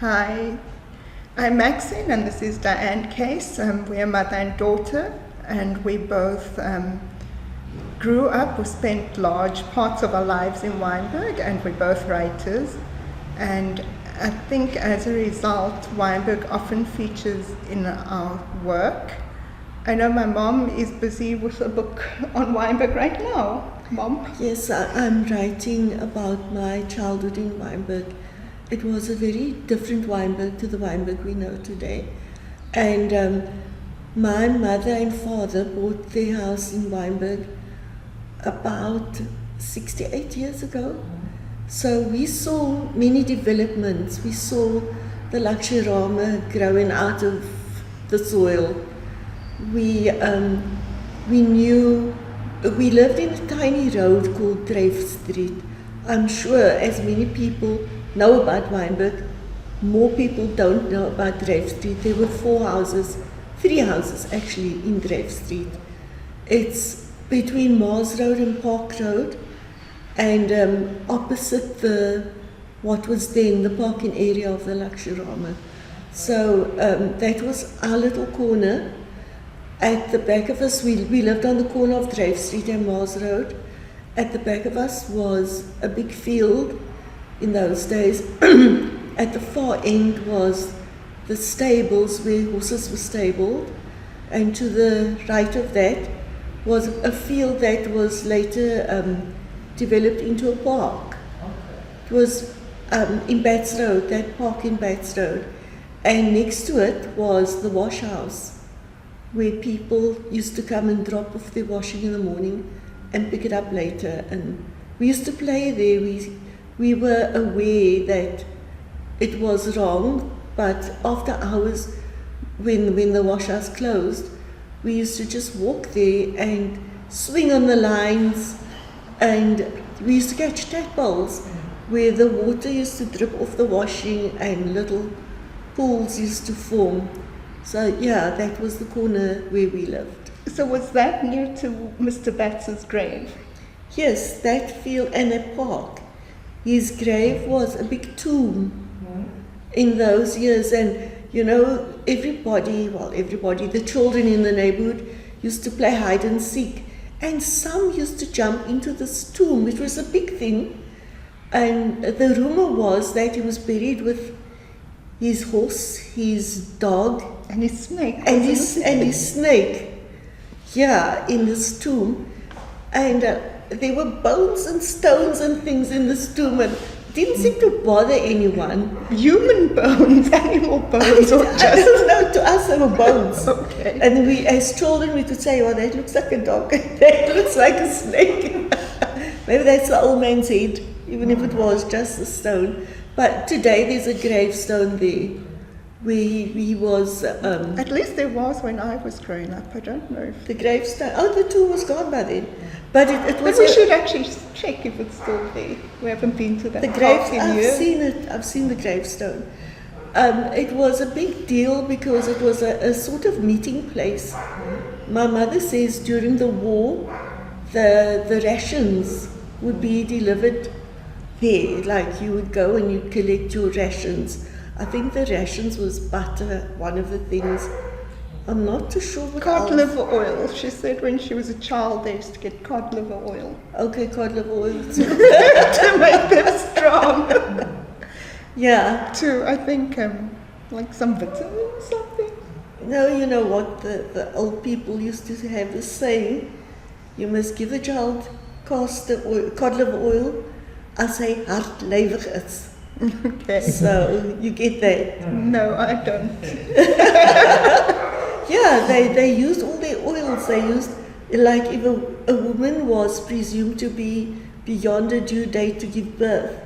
Hi, I'm Maxine and this is Dianne Case. We're mother and daughter, and we both grew up, we spent large parts of our lives in Wynberg, and we're both writers. And I think as a result, Wynberg often features in our work. I know my mom is busy with a book on Wynberg right now. Mom? Yes, I'm writing about my childhood in Wynberg. It was a very different Wynberg to the Wynberg we know today. And my mother and father bought their house in Wynberg about 68 years ago. So we saw many developments. We saw the Lakshirama growing out of the soil. We knew, we lived in a tiny road called Dreyf Street. I'm sure as many people know about Wynberg, more people don't know about Dreyf Street. There were three houses actually in Dreyf Street. It's between Mars Road and Park Road, and opposite what was then the parking area of the Lakshirama. So that was our little corner. At the back of us, we lived on the corner of Dreyf Street and Mars Road. At the back of us was a big field in those days. At the far end was the stables where horses were stabled, and to the right of that was a field that was later developed into a park. It was in Bats Road, that park in Bats Road, and next to it was the wash house, where people used to come and drop off their washing in the morning and pick it up later. And we used to play there. We were aware that it was wrong, but after hours, when the wash house closed, we used to just walk there and swing on the lines, and we used to catch tadpoles where the water used to drip off the washing and little pools used to form. So yeah, that was the corner where we lived. So was that near to Mr. Bats's grave? Yes, that field and a park. His grave was a big tomb in those years, and you know, everybody, the children in the neighborhood used to play hide and seek, and some used to jump into this tomb, which was a big thing. And the rumor was that he was buried with his horse, his dog, and his snake. And his snake. Yeah, in this tomb. And there were bones and stones and things in this tomb, and it didn't seem to bother anyone. Human bones, animal bones, or just... I don't know, to us they were bones. Okay. And we, as children, we could say, well, that looks like a dog, that looks like a snake. Maybe that's the old man's head, even if it was just a stone. But today there's a gravestone there where he was... At least there was when I was growing up. I don't know if... The gravestone... Oh, the tomb was gone by then. But it was... But we should actually check if it's still there. We haven't been to that park in years. I've seen it. I've seen the gravestone. It was a big deal because it was a sort of meeting place. My mother says during the war, the rations would be delivered there. Like you would go and you'd collect your rations. I think the rations was butter, one of the things. I'm not too sure what Cod else. liver oil. She said when she was a child they used to get cod liver oil. Okay, cod liver oil too. To make them strong. Yeah. To, I think, like some vitamins, something. No, you know what, the old people used to have the saying, you must give a child cod liver oil as hy hartlywig is. Okay. So you get that? No, I don't. Yeah, they used all their oils. They used, like if a woman was presumed to be beyond a due date to give birth,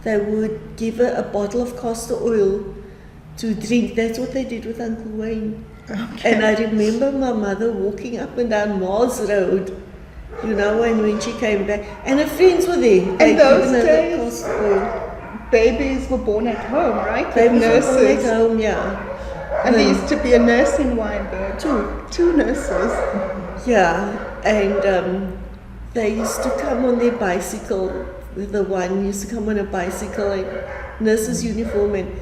they would give her a bottle of castor oil to drink. That's what they did with Uncle Wayne. Okay. And I remember my mother walking up and down Mars Road, you know, and when she came back, and her friends were there. In those days, castor oil. Babies were born at home, right? Babies nurses. were born at home, yeah. And there used to be a nurse in Wynberg. Two nurses. Yeah, and they used to come on their bicycle. The one used to come on a bicycle, and nurse's uniform, and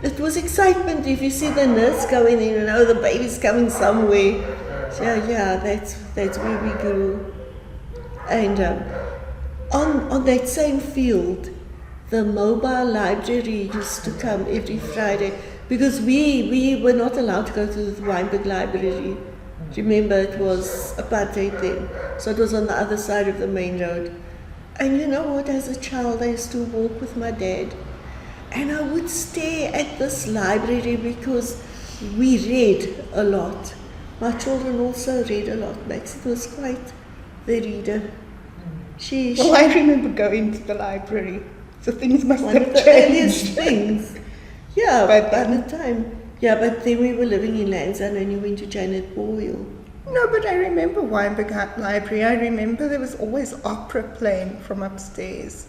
it was excitement if you see the nurse going in and the baby's coming somewhere. So yeah, that's where we grew. And on that same field, the mobile library used to come every Friday because we were not allowed to go to the Wynberg library. Remember, it was apartheid then, so it was on the other side of the main road. And you know what, as a child I used to walk with my dad and I would stare at this library because we read a lot. My children also read a lot. Max was quite the reader. Well, I remember going to the library, so things must one have of the changed. earliest things. Yeah, But by the time. Yeah, but then we were living in Lansdowne and you went to Janet Boyle. No, but I remember Wynberg Library. I remember there was always opera playing from upstairs.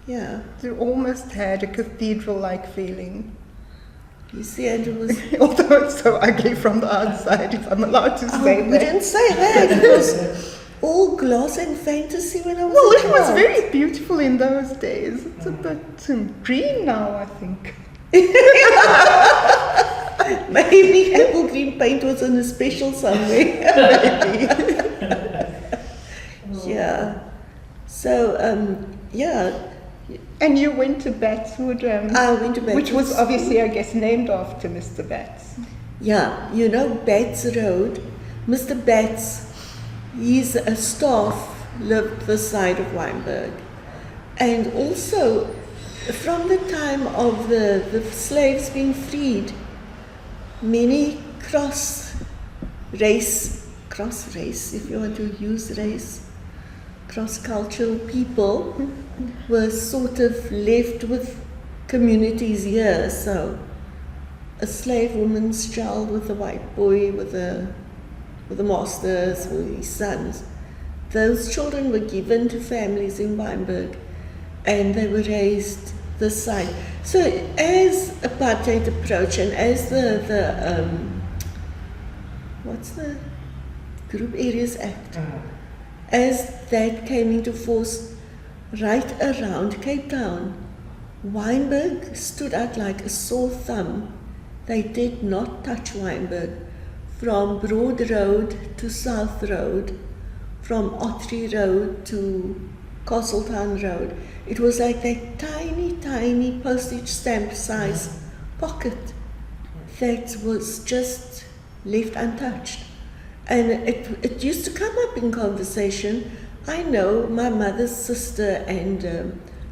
Yeah. It almost had a cathedral-like feeling. You see, and it was... Although it's so ugly from the outside, if I'm allowed to say we that. didn't say that. It was all gloss and fantasy when I was Well, a it was child. very beautiful in those days. It's a bit green now, I think. Maybe apple green paint was in a special somewhere. Maybe. Yeah. So, yeah. And you went to Batswood, I went to Batswood. which was obviously, I guess, named after Mr. Bats. Yeah, you know Bats Road. Mr. Bats, his staff lived this side of Wynberg. And also, from the time of the slaves being freed, many cross-race, if you want to use race, cross-cultural people were sort of left with communities here. So a slave woman's child with a white boy, with the masters, with his sons, those children were given to families in Wynberg and they were raised this side. So as apartheid approached and as the what's the Group Areas Act, as that came into force right around Cape Town, Wynberg stood out like a sore thumb. They did not touch Wynberg. From Broad Road to South Road, from Ottery Road to Castletown Road. It was like that tiny, tiny postage stamp size pocket that was just left untouched. And it used to come up in conversation. I know my mother's sister and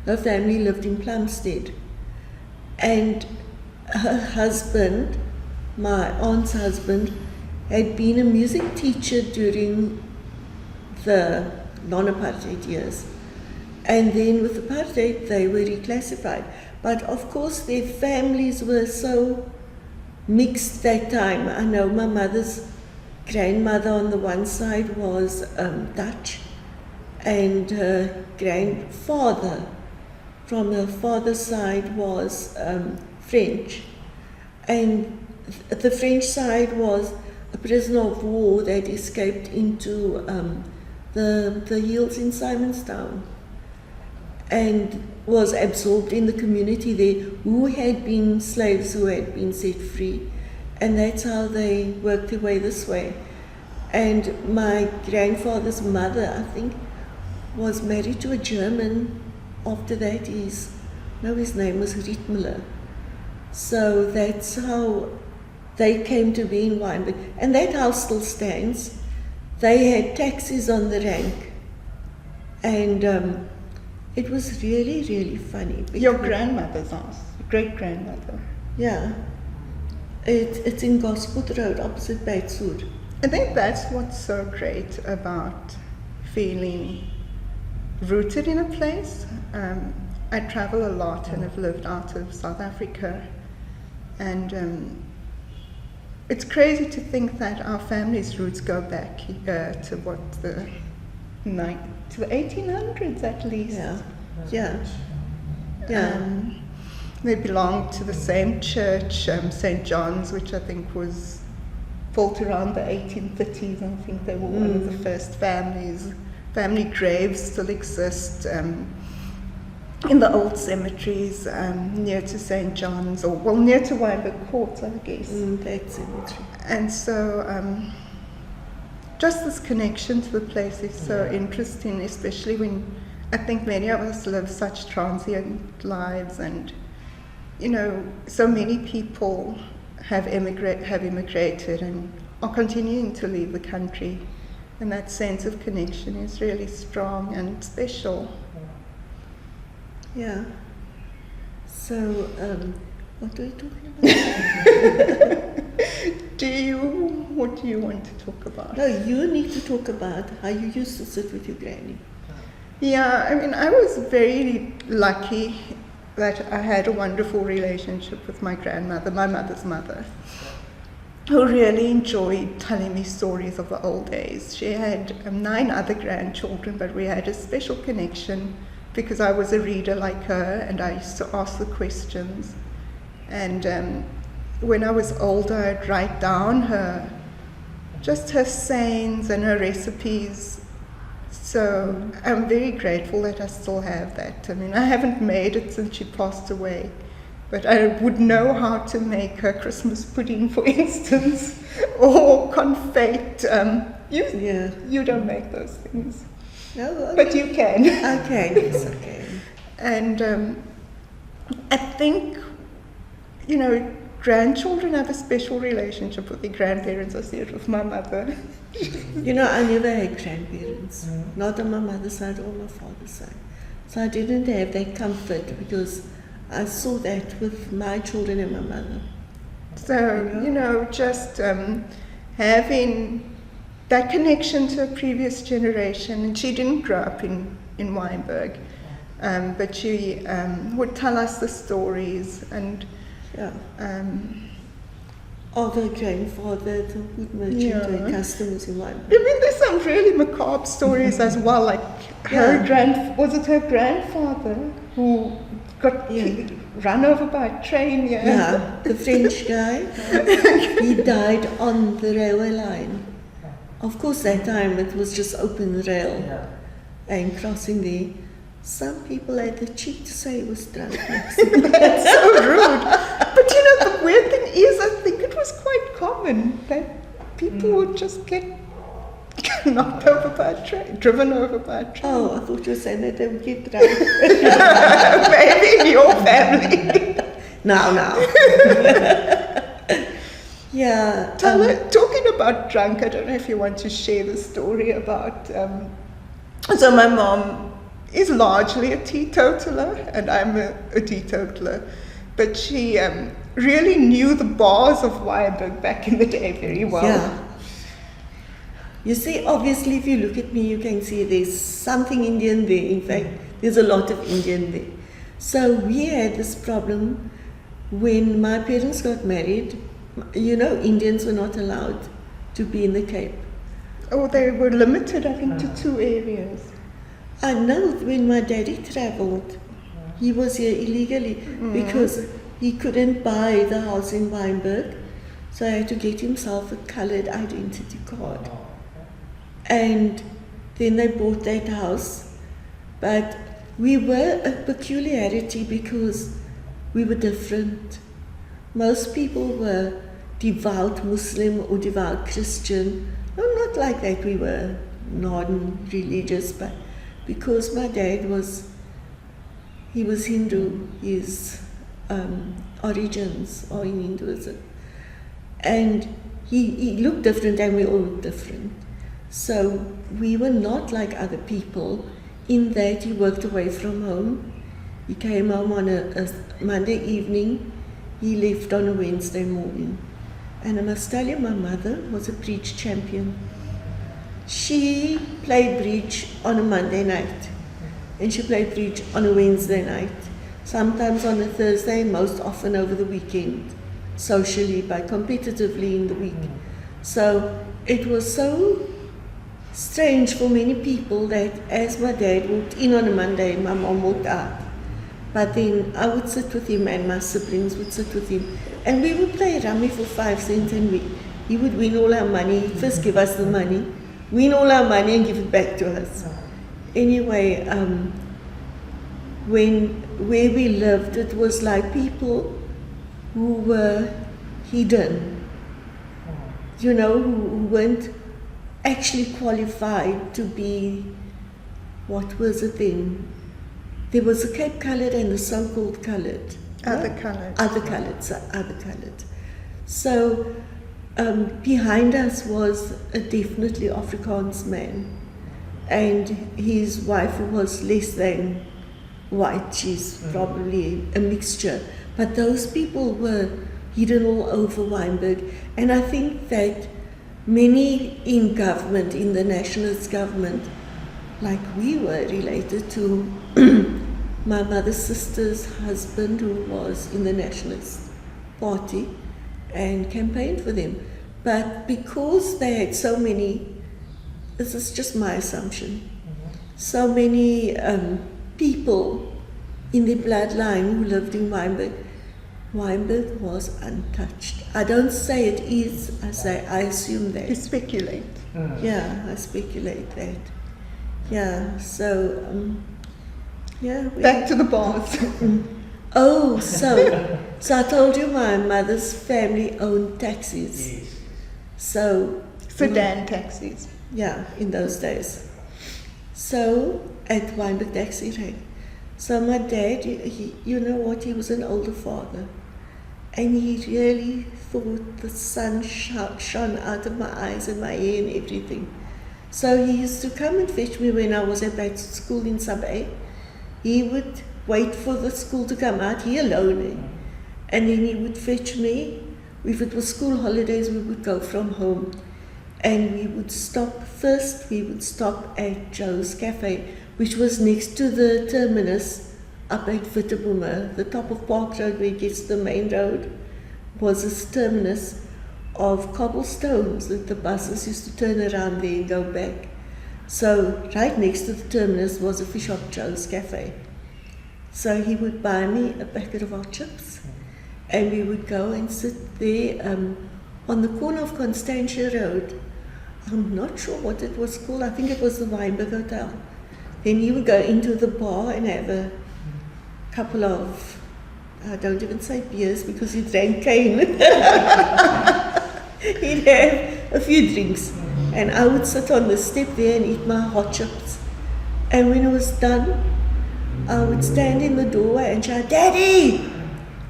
her family lived in Plumstead. And her husband, my aunt's husband, had been a music teacher during the non-apartheid years. And then with apartheid, they were reclassified. But of course, their families were so mixed that time. I know my mother's grandmother on the one side was Dutch, and her grandfather from her father's side was French. And the French side was a prisoner of war that escaped into the hills in Simonstown and was absorbed in the community there, who had been slaves who had been set free. And that's how they worked their way this way. And my grandfather's mother, I think, was married to a German. After that, his name was Rietmüller. So that's how they came to be in Wynberg. And that house still stands. They had taxis on the rank. And it was really, really funny. Your grandmother's house, great-grandmother. Yeah. It's in Gosport Road, opposite Batswood. I think that's what's so great about feeling rooted in a place. I travel a lot and have lived out of South Africa. And it's crazy to think that our family's roots go back to what, to the 1800s at least. Yeah. They belonged to the same church, St. John's, which I think was built around the 1830s. I think they were one of the first families. Family graves still exist. in the old cemeteries near to St. John's, or well, near to Wynberg Court, I guess. That cemetery. And so just this connection to the place is so interesting, especially when I think many of us live such transient lives, and you know, so many people have immigrated and are continuing to leave the country, and that sense of connection is really strong and special. Yeah. So, what are we talking about? What do you want to talk about? No, you need to talk about how you used to sit with your granny. Yeah, I mean, I was very lucky that I had a wonderful relationship with my grandmother, my mother's mother, who really enjoyed telling me stories of the old days. She had 9 other grandchildren, but we had a special connection because I was a reader like her, and I used to ask the questions. And when I was older, I'd write down her sayings and her recipes. So I'm very grateful that I still have that. I mean, I haven't made it since she passed away, but I would know how to make her Christmas pudding, for instance, or confit. You don't make those things. No, okay. But you can. Okay, yes, okay. And I think, you know, grandchildren have a special relationship with their grandparents. I see it with my mother. You know, I never had grandparents, not on my mother's side or my father's side. So I didn't have that comfort because I saw that with my children and my mother. So, you know, just having that connection to a previous generation. And she didn't grow up in Wynberg, but she would tell us the stories. And of her grandfather, the wood merchant, her customers in Wynberg. I mean, there's some really macabre stories as well, like was it her grandfather who got run over by a train? Yeah, the French guy. He died on the railway line. Of course, that time it was just open rail and crossing there. Some people had the cheek to say he was drunk. That's so rude. But you know, the weird thing is, I think it was quite common that people would just get knocked over by a train, driven over by a train. Oh, I thought you were saying that they would get drunk. Maybe in your family. No. Yeah. Talking about drunk, I don't know if you want to share the story about. So my mom is largely a teetotaler, and I'm a teetotaler, but she really knew the bars of Wynberg back in the day very well. Yeah. You see, obviously, if you look at me, you can see there's something Indian there. In fact, there's a lot of Indian there. So we had this problem when my parents got married. You know, Indians were not allowed to be in the Cape. Oh, they were limited, I think, to 2 areas. I know when my daddy travelled, he was here illegally because he couldn't buy the house in Wynberg, so he had to get himself a coloured identity card. And then they bought that house. But we were a peculiarity because we were different. Most people were devout Muslim or devout Christian. No, not like that. We were non-religious, but because my dad was Hindu, his origins are in Hinduism. And he looked different and we all looked different. So we were not like other people in that he worked away from home. He came home on a Monday evening, he left on a Wednesday morning. And I must tell you, my mother was a bridge champion. She played bridge on a Monday night, and she played bridge on a Wednesday night, sometimes on a Thursday, most often over the weekend, socially, but competitively in the week. So it was so strange for many people that as my dad walked in on a Monday, my mom walked out. But then I would sit with him and my siblings would sit with him, and we would play rummy for 5 cents, and he would win all our money. He'd first give us the money, win all our money and give it back to us. Anyway, where we lived, it was like people who were hidden, you know, who weren't actually qualified to be, what was it then? There was the Cape Coloured and the so-called coloured. Other coloured. Other coloured. So behind us was a definitely Afrikaans man, and his wife was less than white. She's probably a mixture. But those people were hidden all over Wynberg, and I think that many in government, in the nationalist government, like we were related to my mother's sister's husband, who was in the Nationalist Party and campaigned for them. But because they had so many, this is just my assumption, so many people in the bloodline who lived in Wynberg, Wynberg was untouched. I don't say it is, I say I assume that. You speculate. Yeah, I speculate that. Yeah, so, yeah. Back to the bars. Oh, so I told you my mother's family owned taxis. Yes. So, Sedan taxis. yeah, in those days. So, at Wynberg Taxi Rank. So my dad, you know what, he was an older father. And he really thought the sun shone out of my eyes and my hair and everything. So he used to come and fetch me when I was at school in Sub A. He would wait for the school to come out, he alone. And then he would fetch me. If it was school holidays, we would go from home. And we would stop at Joe's Cafe, which was next to the terminus up at Witteboemer. The top of Park Road where it gets to the main road was this terminus of cobblestones that the buses used to turn around there and go back. So right next to the terminus was a fish shop, Joe's Cafe. So he would buy me a packet of hot chips, and we would go and sit there on the corner of Constantia Road. I'm not sure what it was called. I think it was the Wynberg Hotel. Then he would go into the bar and have a couple of, I don't even say beers because he drank cane. He'd have a few drinks, and I would sit on the step there and eat my hot chips. And when it was done, I would stand in the doorway and shout, "Daddy,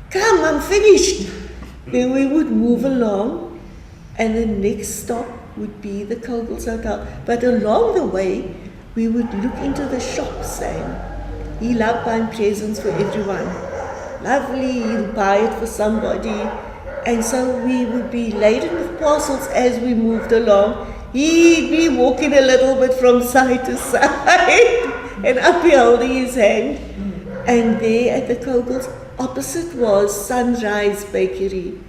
come, I'm finished." Then we would move along, and the next stop would be the Kogels Hotel. But along the way, we would look into the shops, and he loved buying presents for everyone. Lovely, he'll buy it for somebody. And so we would be laden with parcels as we moved along. He'd be walking a little bit from side to side and I'd be holding his hand. And there at the Kogels, opposite was Sunrise Bakery.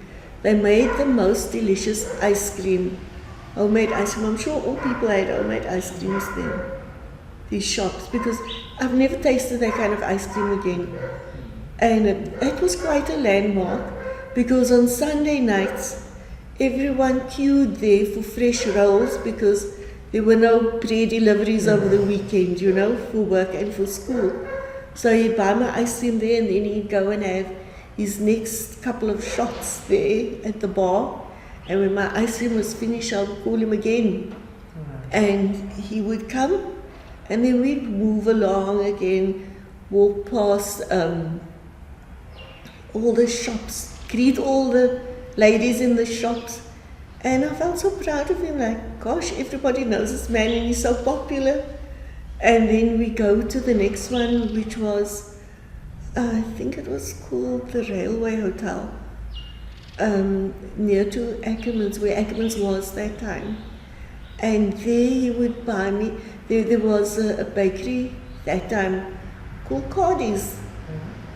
They made the most delicious ice cream. Homemade ice cream. I'm sure all people had homemade ice creams there. These shops, because I've never tasted that kind of ice cream again. And it was quite a landmark, because on Sunday nights, everyone queued there for fresh rolls, because there were no pre-deliveries over the weekend, you know, for work and for school. So he'd buy my ice cream there, and then he'd go and have his next couple of shots there at the bar. And when my ice cream was finished, I would call him again. And he would come, and then we'd move along again, walk past all the shops, greet all the ladies in the shops. And I felt so proud of him, like, gosh, everybody knows this man and he's so popular. And then we go to the next one, which was, I think it was called the Railway Hotel, near to Ackermans, where Ackermans was that time. And there he would buy me, there was a bakery that time called Cardi's.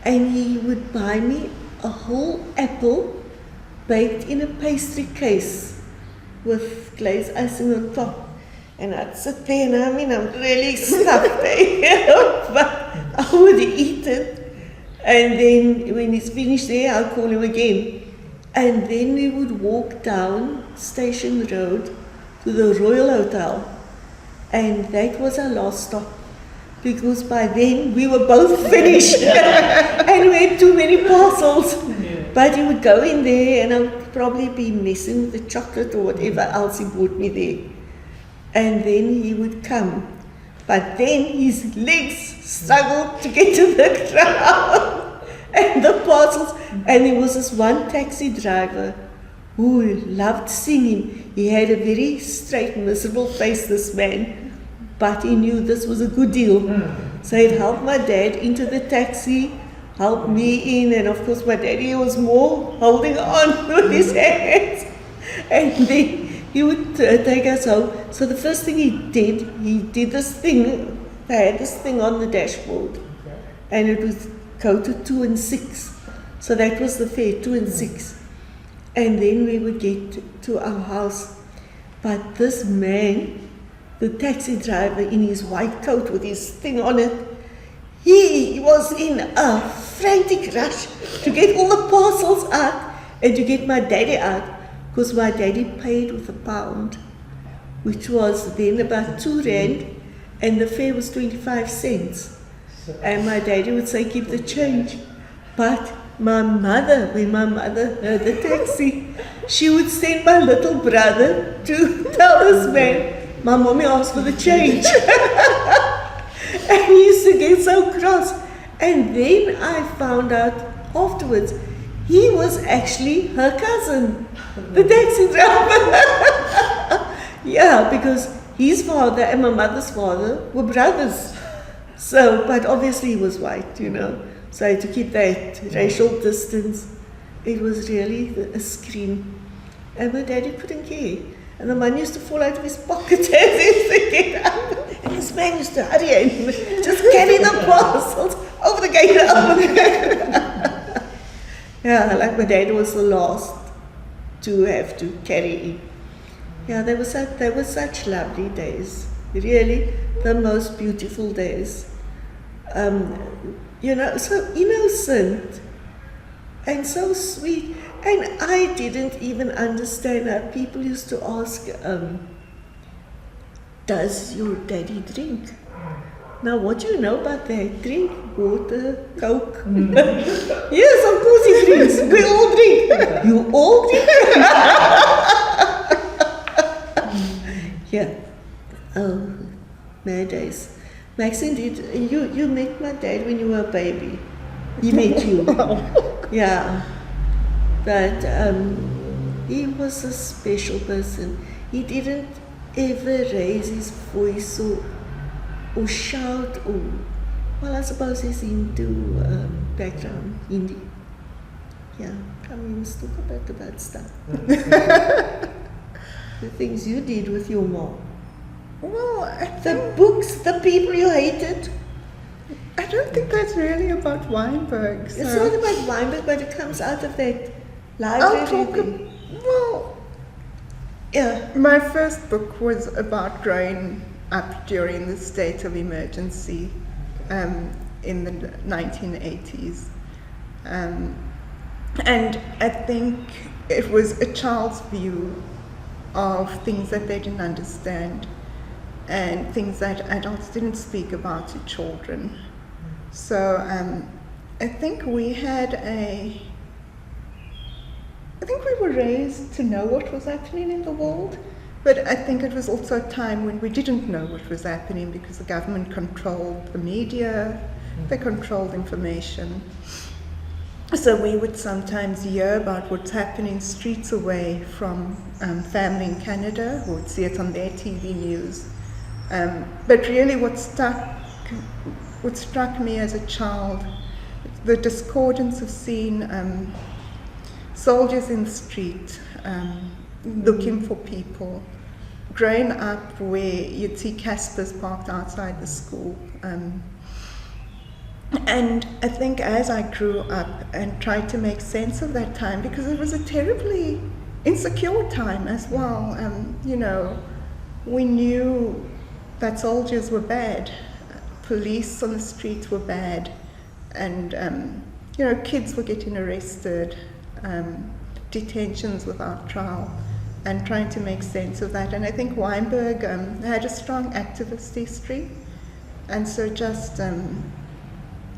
And he would buy me a whole apple baked in a pastry case with glazed icing on top. And I'd sit there, and I mean, I'm really stuffed, but I would eat it. And then when he's finished there, I'll call him again. And then we would walk down Station Road to the Royal Hotel. And that was our last stop, because by then we were both finished and we had too many parcels. But he would go in there and I would probably be messing with the chocolate or whatever else he brought me there. And then he would come. But then his legs struggled to get to the ground and the parcels. And there was this one taxi driver who loved seeing him. He had a very straight, miserable face, this man. But he knew this was a good deal. So he'd help my dad into the taxi, help me in, and of course my daddy was more holding on with his hands. And then he would take us home. So the first thing he did this thing, they had this thing on the dashboard. And it was go to 2 and 6. So that was the fare, 2 and 6. And then we would get to our house. But this man, the taxi driver in his white coat with his thing on it, he was in a frantic rush to get all the parcels out and to get my daddy out, because my daddy paid with £1, which was then about R2, and the fare was 25 cents. And my daddy would say, keep the change. But my mother, when my mother heard the taxi, she would send my little brother to tell this man, my mommy asked for the change. And he used to get so cross. And then I found out afterwards, he was actually her cousin, the taxi driver. Yeah, because his father and my mother's father were brothers. So, but obviously he was white, you know. So I had to keep that racial distance. It was really a scream. And my daddy couldn't care. And the money used to fall out of his pocket as he used to get up. And this man used to hurry and just carry the parcels over the gate. Yeah, like my dad was the last to have to carry it. Yeah, they were such lovely days. Really, the most beautiful days. You know, so innocent and so sweet. And I didn't even understand how people used to ask, does your daddy drink? Now, what do you know about that? Drink water, Coke. Yes, of course he drinks. We all drink. You all drink? Yeah. Oh, mad days. Maxine, you met my dad when you were a baby. He met you. Yeah. But he was a special person. He didn't ever raise his voice or shout or, well, I suppose he's into background, Hindi. Yeah, come in, let's talk about the bad stuff. The things you did with your mom. Well, The books, the people you hated. I don't think that's really about Wynberg. So It's not about Wynberg, but it comes out of that I'll library. talk. Well, Yeah. my first book was about growing up during the state of emergency in the 1980s. And I think it was a child's view of things that they didn't understand and things that adults didn't speak about to children. So I think we were raised to know what was happening in the world, but I think it was also a time when we didn't know what was happening because the government controlled the media, they controlled information. So we would sometimes hear about what's happening streets away from family in Canada, who would see it on their TV news. But really what struck me as a child, the discordance of seeing soldiers in the street looking for people, growing up where you'd see Caspers parked outside the school. And I think as I grew up and tried to make sense of that time, because it was a terribly insecure time as well, you know, we knew that soldiers were bad, police on the streets were bad, and you know, kids were getting arrested, detentions without trial, and trying to make sense of that. And I think Wynberg had a strong activist history, And so just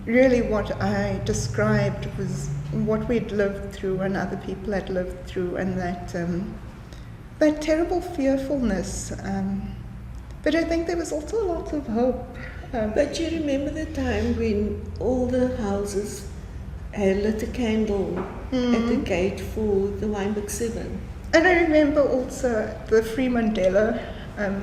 really what I described was what we'd lived through and other people had lived through, and that terrible fearfulness. But I think there was also a lot of hope. But you remember the time when all the houses had lit a candle at the gate for the Wynberg 7? And I remember also the Free Mandela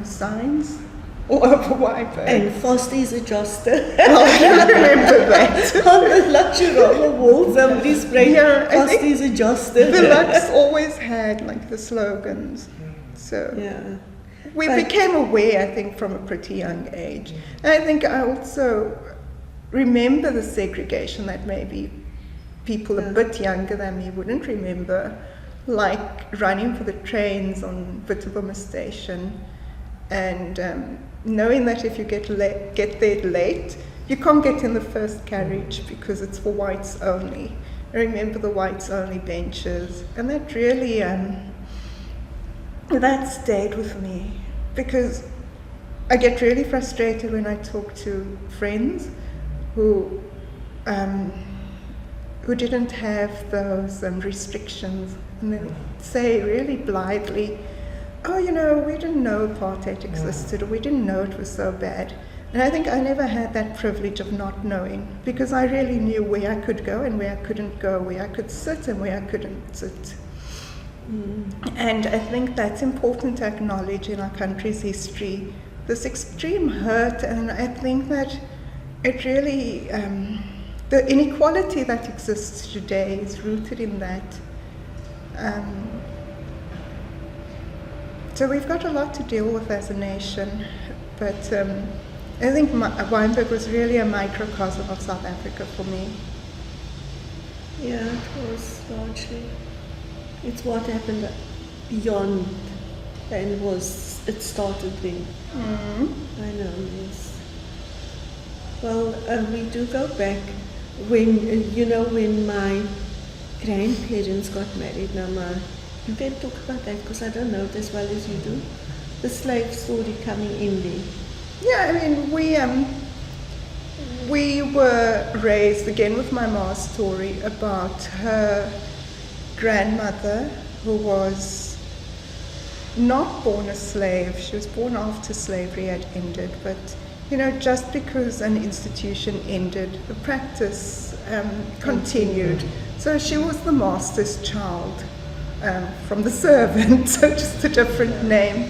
signs all over Wynberg. And Foster's adjuster. Oh, I remember that. On the Luxurama wall, somebody sprayed Yeah, I think Foster's adjuster. The Lux always had like the slogans. So Yeah. we But- became aware, I think, from a pretty young age. And I think I also remember the segregation that maybe people a bit younger than me wouldn't remember, like running for the trains on Witterboma Station, and knowing that if you get there late, you can't get in the first carriage because it's for whites only. I remember the whites only benches, and that really that stayed with me, because I get really frustrated when I talk to friends who didn't have those restrictions, and they say really blithely, oh, you know, we didn't know apartheid existed, or we didn't know it was so bad. And I think I never had that privilege of not knowing, because I really knew where I could go and where I couldn't go, where I could sit and where I couldn't sit. And I think that's important to acknowledge in our country's history, this extreme hurt, and I think that it really, the inequality that exists today is rooted in that. So we've got a lot to deal with as a nation, but I think Wynberg was really a microcosm of South Africa for me. Yeah, it was largely. It's what happened beyond, and it started then. I know, yes. Well, we do go back when, when my grandparents got married. Now, you can talk about that because I don't know it as well as you do. The slave story coming in there. Yeah, I mean, we were raised, again with my ma's story, about her grandmother, who was not born a slave. She was born after slavery had ended, but just because an institution ended, the practice continued. So she was the master's child from the servant, so just a different name.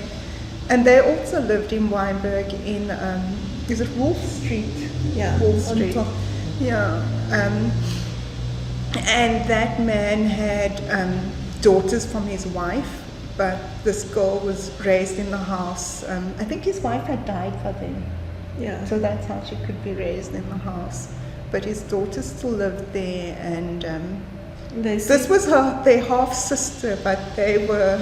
And they also lived in Wynberg in, is it Wolf Street? Yeah, Wolf Street. on top. Yeah. And that man had daughters from his wife, but this girl was raised in the house. I think his wife had died by then. Yeah. So that's how she could be raised in the house. But his daughters still lived there, and this was their half-sister, but they were...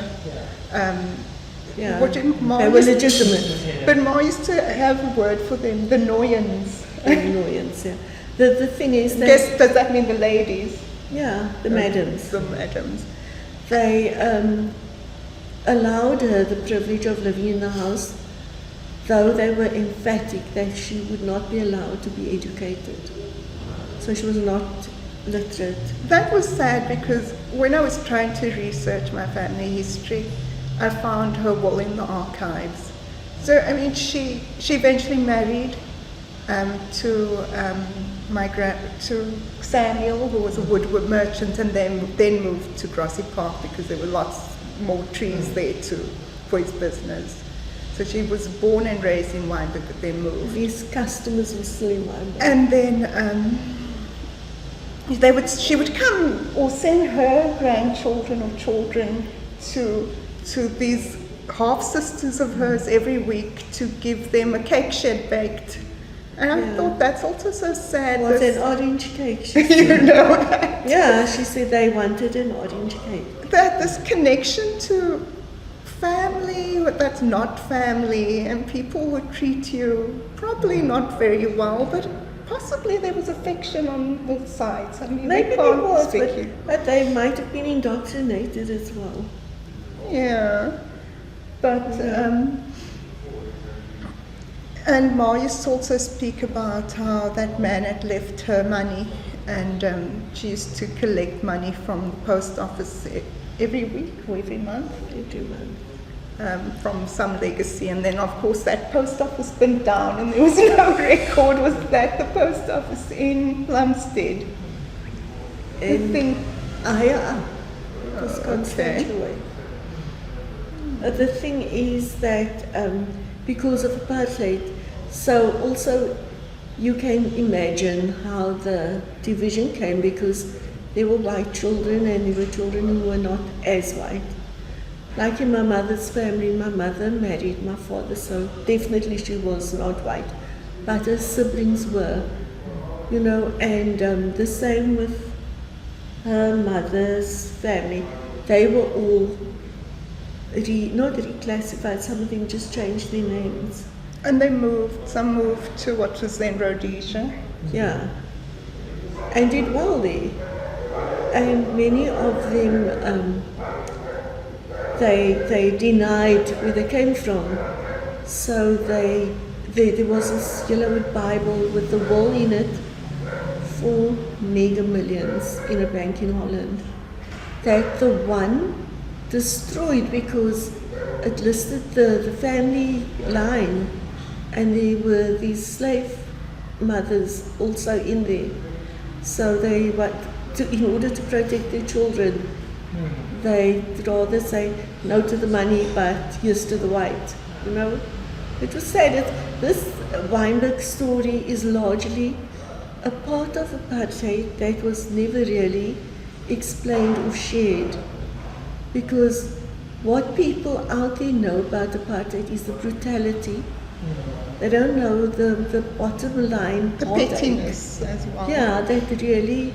Yeah, Ma they were legitimate. But Ma used to have a word for them, the Noyans. Annoyance, yeah. The thing is that... Does that mean the ladies? Yeah, the madams. The madams. They allowed her the privilege of living in the house, though they were emphatic that she would not be allowed to be educated. So she was not literate. That was sad, because when I was trying to research my family history, I found her will in the archives. So, I mean, she eventually married to Samuel, who was a wood merchant, and then moved to Grassy Park because there were lots more trees there for his business. So she was born and raised in Wynberg, but then moved. These customers were still in Wynberg. And then she would come or send her grandchildren or children to these half-sisters of hers every week to give them a cake she had baked. And I thought that's also so sad. Was an orange cake, she said. You know that? Yeah, she said they wanted an orange cake. That this connection to family that's not family, and people would treat you probably not very well, but possibly there was affection on both sides. I mean, maybe there was, but they might have been indoctrinated as well. Yeah, but And Ma used to also speak about how that man had left her money, and she used to collect money from the post office every week or every month. Every month. From some legacy, and then of course that post office burned down and there was no record. Was that the post office in Plumstead? I think. Yeah, it was Constantine. The thing is that because of apartheid, so also you can imagine how the division came, because there were white children and there were children who were not as white. Like in my mother's family, my mother married my father, so definitely she was not white, but her siblings were, you know, and the same with her mother's family. They were all not reclassified, some of them just changed their names. And some moved to what was then Rhodesia. Yeah, and did well there. And many of them, they denied where they came from. So there was this yellowwood Bible with the will in it, 4 mega millions in a bank in Holland, that the one destroyed because it listed the family line, and there were these slave mothers also in there. So they in order to protect their children, they'd rather say no to the money but yes to the white, you know. It was sad. This Wynberg story is largely a part of apartheid that was never really explained or shared, because what people out there know about apartheid is the brutality. They don't know the bottom line. The pettiness as well. Yeah, that really,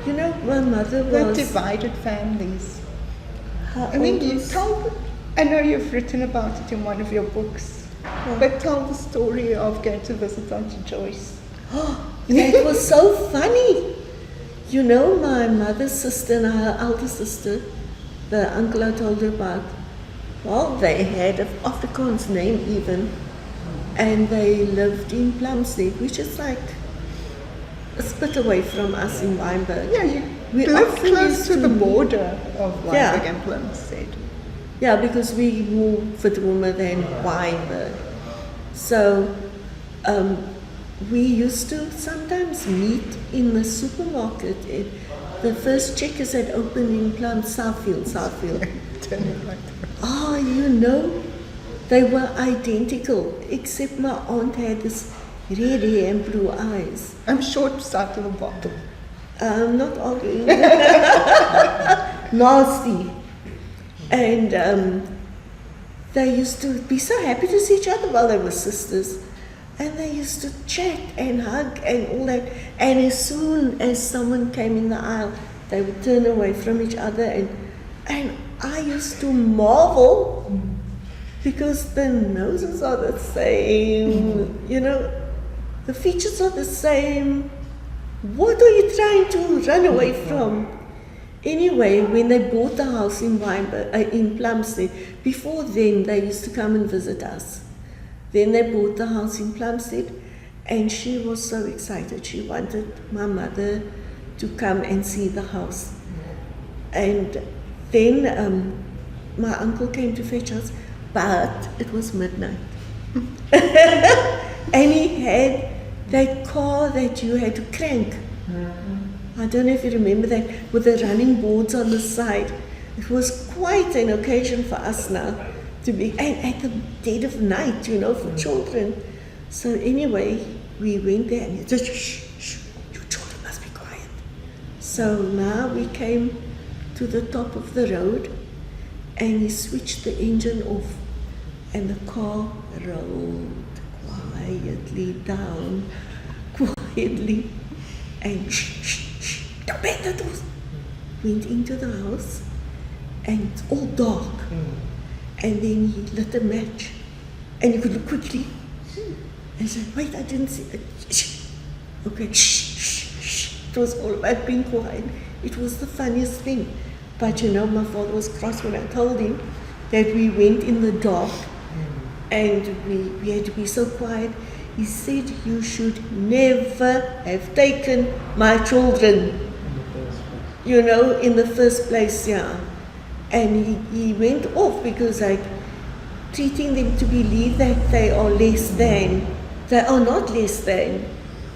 you know, my mother was... The divided families. I mean, I know you've written about it in one of your books, but tell the story of going to visit Auntie Joyce. That was so funny. You know, my mother's sister and her elder sister, the uncle I told her about, well, they had an Afrikaans name even, and they lived in Plumstead, which is like a spit away from us in Wynberg. Yeah, we live close to the border of Wynberg and Plumstead. Yeah, because we more Verdorme than Wynberg. So we used to sometimes meet in the supermarket. The first Checkers had opened in Southfield. Oh, you know, they were identical, except my aunt had this red hair and blue eyes. I'm short side of the bottle. Not arguing. Nasty. And they used to be so happy to see each other. Well, they were sisters. And they used to chat and hug and all that. And as soon as someone came in the aisle, they would turn away from each other. And I used to marvel, because the noses are the same, you know, the features are the same. What are you trying to run away from? Anyway, when they bought the house in Wynberg, in Plumstead, before then they used to come and visit us. Then they bought the house in Plumstead, and she was so excited. She wanted my mother to come and see the house. And then my uncle came to fetch us, but it was midnight. And he had that car that you had to crank. I don't know if you remember that, with the running boards on the side. It was quite an occasion for us now to be, and at the dead of night, you know, for children. So anyway, we went there and he just, shh, you children must be quiet. So now we came to the top of the road, and he switched the engine off, and the car rolled quietly down, quietly, and don't bend the doors. Went into the house, and it's all dark. And then he lit a match, and you could look quickly and say, wait, I didn't see it. Shh. Okay, shh. It was all about being quiet. It was the funniest thing. But you know, my father was cross when I told him that we went in the dark and we had to be so quiet. He said, "You should never have taken my children, you know, in the first place, yeah." And he went off because like treating them to believe that they are less than. They are not less than.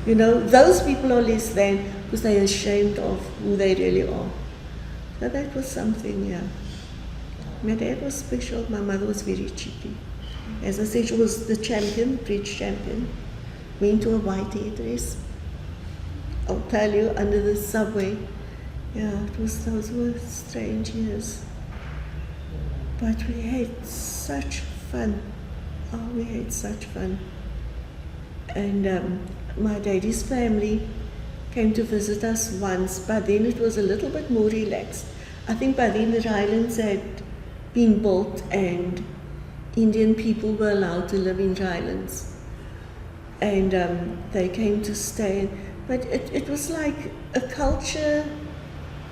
You know, those people are less than because they are ashamed of who they really are. So that was something, yeah. My dad was special, my mother was very cheeky. As I said, she was the champion, bridge champion. Went to a white hairdress. I'll tell you, under the subway. Yeah, those were strange years. But we had such fun. Oh, we had such fun. And my daddy's family came to visit us once, but then it was a little bit more relaxed. I think by then the Rylands had been built and Indian people were allowed to live in Rylands. And they came to stay. But it was like a culture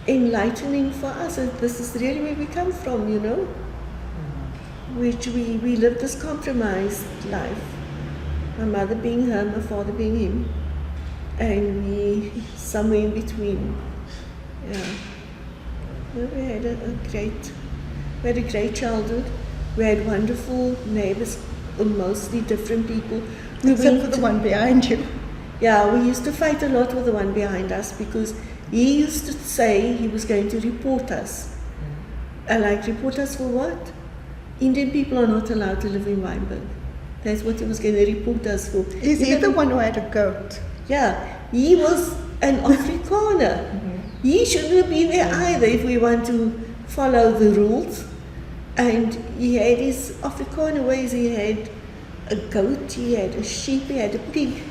enlightening for us. And this is really where we come from, you know. Which we lived this compromised life. My mother being her, my father being him. And we somewhere in between. Yeah. Well, we had a great childhood. We had wonderful neighbors, mostly different people. Except for the one behind you. Yeah, we used to fight a lot with the one behind us because he used to say he was going to report us. And like, report us for what? Indian people are not allowed to live in Wynberg. That's what he was going to report us for. Is he the one who had a goat? Yeah, he was an Afrikaner. He shouldn't have been there either if we want to follow the rules. And he had his Afrikaner ways. He had a goat, he had a sheep, he had a pig.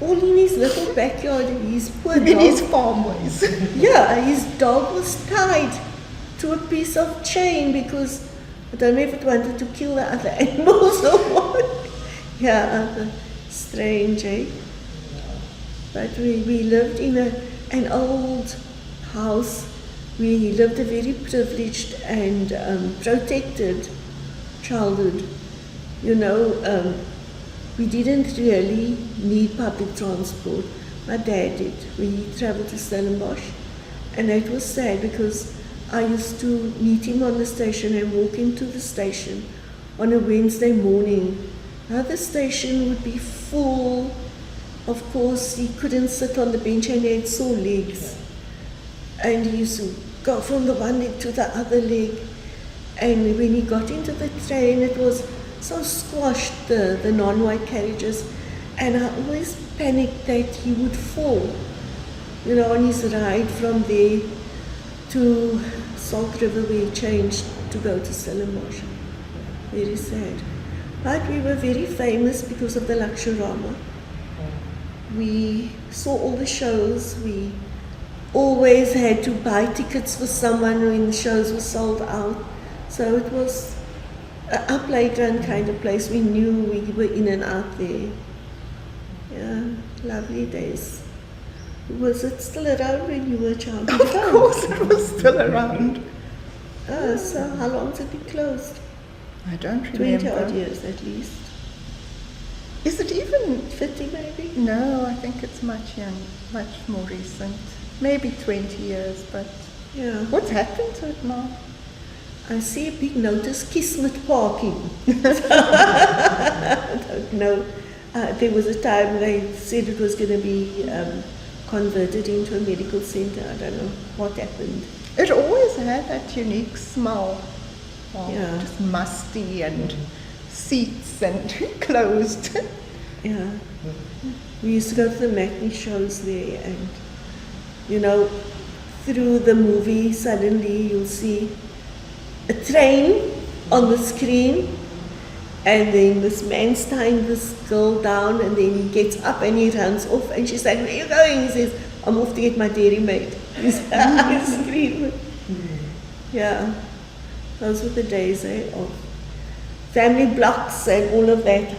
All in his little backyard. His poor dog. In his farm ways. Yeah, his dog was tied to a piece of chain because I don't know if it wanted to kill the other animals or what. Yeah, strange, eh? But we lived in an old house. We lived a very privileged and protected childhood. You know, we didn't really need public transport. My dad did. We traveled to Stellenbosch. And that was sad because I used to meet him on the station and walk into the station on a Wednesday morning. Now the station would be full. Of course, he couldn't sit on the bench and he had sore legs. And he used to go from the one leg to the other leg. And when he got into the train, it was so squashed, the non-white carriages. And I always panicked that he would fall, you know, on his ride from there to Salt River where he changed to go to Stellenbosch. Very sad. But we were very famous because of the Laksharama. We saw all the shows. We always had to buy tickets for someone when the shows were sold out. So it was a playground kind of place. We knew we were in and out there. Yeah, lovely days. Was it still around when you were a child? Of course it was still around. So how long has it been closed? I don't remember. 20 odd years at least. Is it even 50 maybe? No, I think it's much more recent. Maybe 20 years, but Yeah. what's happened to it now? I see a big notice, Kismet parking. I don't know. There was a time they said it was going to be converted into a medical center. I don't know what happened. It always had that unique smell. Yeah. Just musty and seats and closed. Yeah. We used to go to the matinee shows there, and you know, through the movie suddenly you'll see a train on the screen, and then this man's tying this girl down, and then he gets up and he runs off, and she's like, "Where are you going?" He says, "I'm off to get my dairy made." He's screaming. Yeah, those were the days of family blocks and all of that.